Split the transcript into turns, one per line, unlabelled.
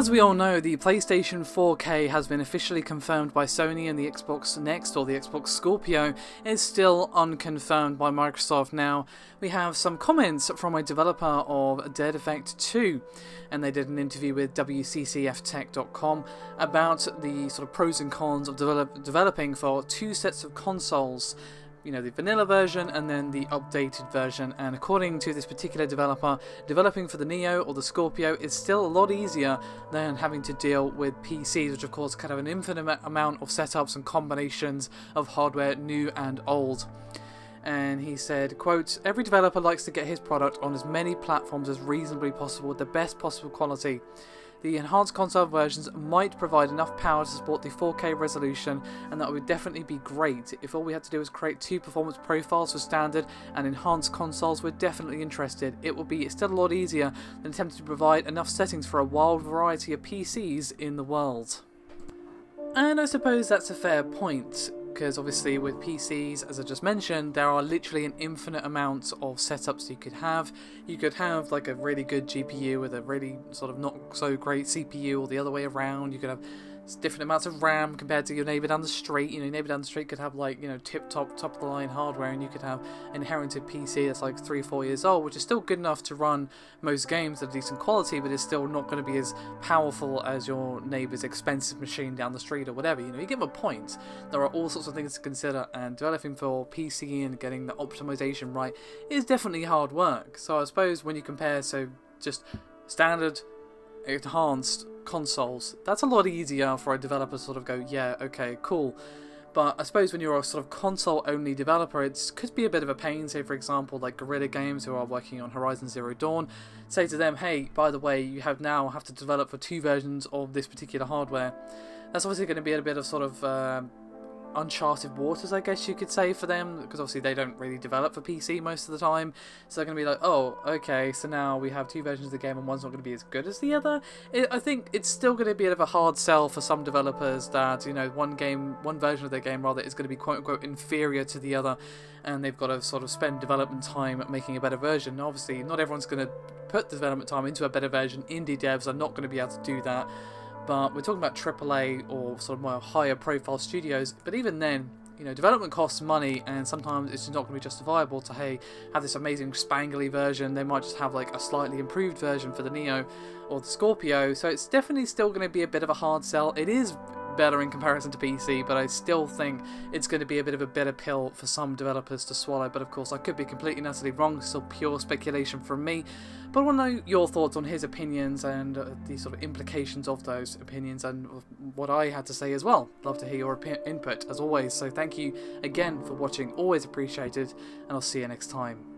As we all know, the PlayStation 4K has been officially confirmed by Sony, and the Xbox Next, or the Xbox Scorpio, is still unconfirmed by Microsoft. Now, we have some comments from a developer of Dead Effect 2, and they did an interview with WCCFtech.com about the sort of pros and cons of developing for two sets of consoles. You know, the vanilla version and then the updated version, and according to this particular developer, developing for the Neo or the Scorpio is still a lot easier than having to deal with PCs, which of course can have an infinite amount of setups and combinations of hardware, new and old. And he said, quote, "Every developer likes to get his product on as many platforms as reasonably possible with the best possible quality. The enhanced console versions might provide enough power to support the 4K resolution, and that would definitely be great. If all we had to do was create two performance profiles for standard and enhanced consoles, we're definitely interested. It will be still a lot easier than attempting to provide enough settings for a wild variety of PCs in the world." And I suppose that's a fair point, because obviously with PCs, as I just mentioned, there are literally an infinite amount of setups you could have. You could have like a really good GPU with a really sort of not so great CPU, or the other way around. You could have different amounts of RAM compared to your neighbour down the street. You know, your neighbour down the street could have like, you know, top of the line hardware, and you could have an inherited PC that's like 3 or 4 years old, which is still good enough to run most games at decent quality, but is still not going to be as powerful as your neighbour's expensive machine down the street or whatever. You know, you get my point. There are all sorts of things to consider, and developing for PC and getting the optimization right is definitely hard work. So I suppose when you compare, so just standard, enhanced consoles, that's a lot easier for a developer to sort of go, yeah, okay, cool. But I suppose when you're a sort of console-only developer, it could be a bit of a pain. Say, for example, like Guerrilla Games, who are working on Horizon Zero Dawn, say to them, hey, by the way, you have to develop for two versions of this particular hardware. That's obviously going to be a bit of sort of uncharted waters, I guess you could say, for them, because obviously they don't really develop for PC most of the time, so they're going to be like, oh, okay, so now we have two versions of the game and one's not going to be as good as the other. I think it's still going to be a bit of a hard sell for some developers that, you know, one version of their game rather is going to be quote-unquote inferior to the other, and they've got to sort of spend development time making a better version. Now, obviously, not everyone's going to put the development time into a better version. Indie devs are not going to be able to do that. But we're talking about AAA or sort of more higher profile studios. But even then, you know, development costs money, and sometimes it's not going to be justifiable to, hey, have this amazing spangly version. They might just have like a slightly improved version for the Neo or the Scorpio. So it's definitely still going to be a bit of a hard sell. It is better in comparison to PC, but I still think it's going to be a bit of a bitter pill for some developers to swallow. But of course, I could be completely and utterly wrong. It's still pure speculation from me. But I want to know your thoughts on his opinions and the sort of implications of those opinions and what I had to say as well. Love to hear your input as always. So thank you again for watching. Always appreciated, and I'll see you next time.